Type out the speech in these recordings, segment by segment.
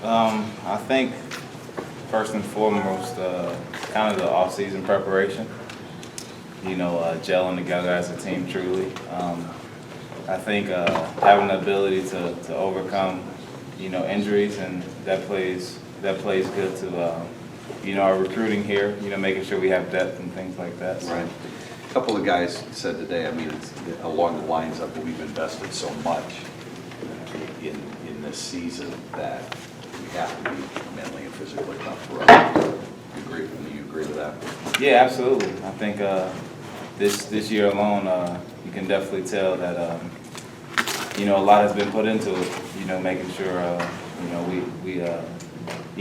I think first and foremost, kind of the off-season preparation. Gelling together as a team truly. I think having the ability to overcome, injuries, and that plays good to, our recruiting here. Making sure we have depth and things like that. So. Right. A couple of guys said today, it's along the lines of we've invested so much in this season that we have to be mentally and physically tough for us. Do you agree with that? Yeah, absolutely. I think this year alone, you can definitely tell that a lot has been put into it. Making sure we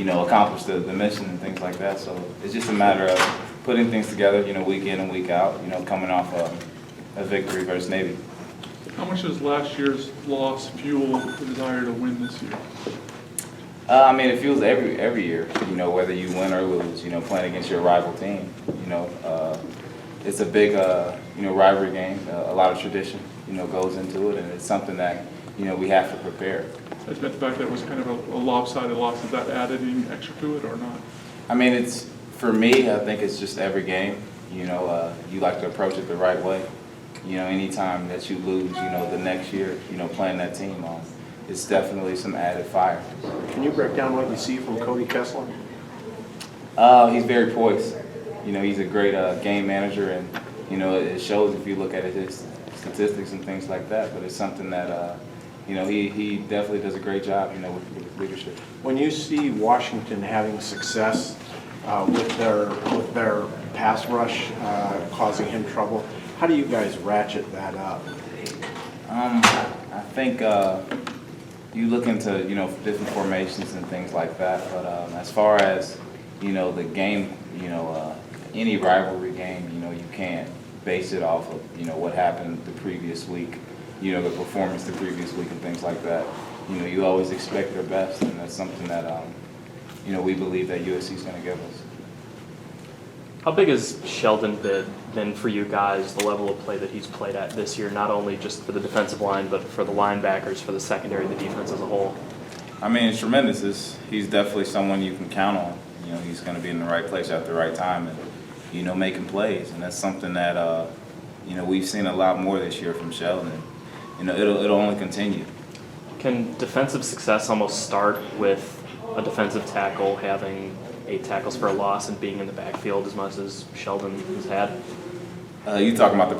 accomplish the mission and things like that. So it's just a matter of putting things together, week in and week out. Coming off a victory versus Navy. How much does last year's loss fuel the desire to win this year? It fuels every year, whether you win or lose, playing against your rival team. It's a big, rivalry game. A lot of tradition, goes into it, and it's something that, we have to prepare. The fact that it was kind of a lopsided loss, is that added any extra to it or not? For me, I think it's just every game. You like to approach it the right way. Anytime that you lose, the next year, playing that team on, it's definitely some added fire. Can you break down what you see from Cody Kessler? He's very poised. He's a great game manager, and it shows if you look at his statistics and things like that. But it's something that he definitely does a great job, with leadership. When you see Washington having success with their pass rush causing him trouble, how do you guys ratchet that up? I think you look into different formations and things like that. But as far as the game, any rivalry game, you can't base it off of what happened the previous week, the performance the previous week and things like that. You always expect their best, and that's something that we believe that USC is going to give us. How big has Sheldon been for you guys, the level of play that he's played at this year, not only just for the defensive line, but for the linebackers, for the secondary, the defense as a whole? It's tremendous. He's definitely someone you can count on. He's going to be in the right place at the right time and, making plays. And that's something that, we've seen a lot more this year from Sheldon. It'll only continue. Can defensive success almost start with a defensive tackle having 8 tackles for a loss and being in the backfield as much as Sheldon has had? You talking about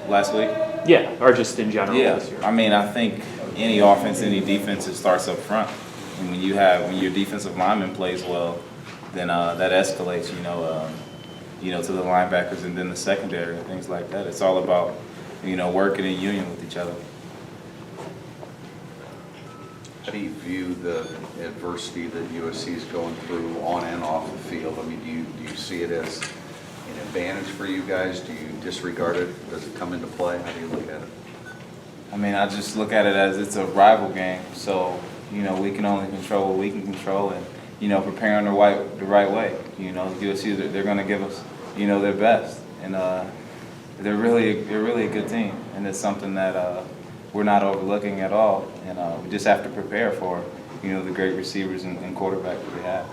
last week? Yeah, or just in general Yeah, this year. I think any offense, any defense, it starts up front. And when your defensive lineman plays well, then that escalates, to the linebackers and then the secondary and things like that. It's all about, working in union with each other. How do you view the adversity that USC is going through on and off the field? Do you see it as an advantage for you guys? Do you disregard it? Does it come into play? How do you look at it? I just look at it as it's a rival game. So, we can only control what we can control and, preparing the right way. USC, they're going to give us, their best. And they're really a good team. And it's something that we're not overlooking at all. And we just have to prepare for, the great receivers and quarterback that we have.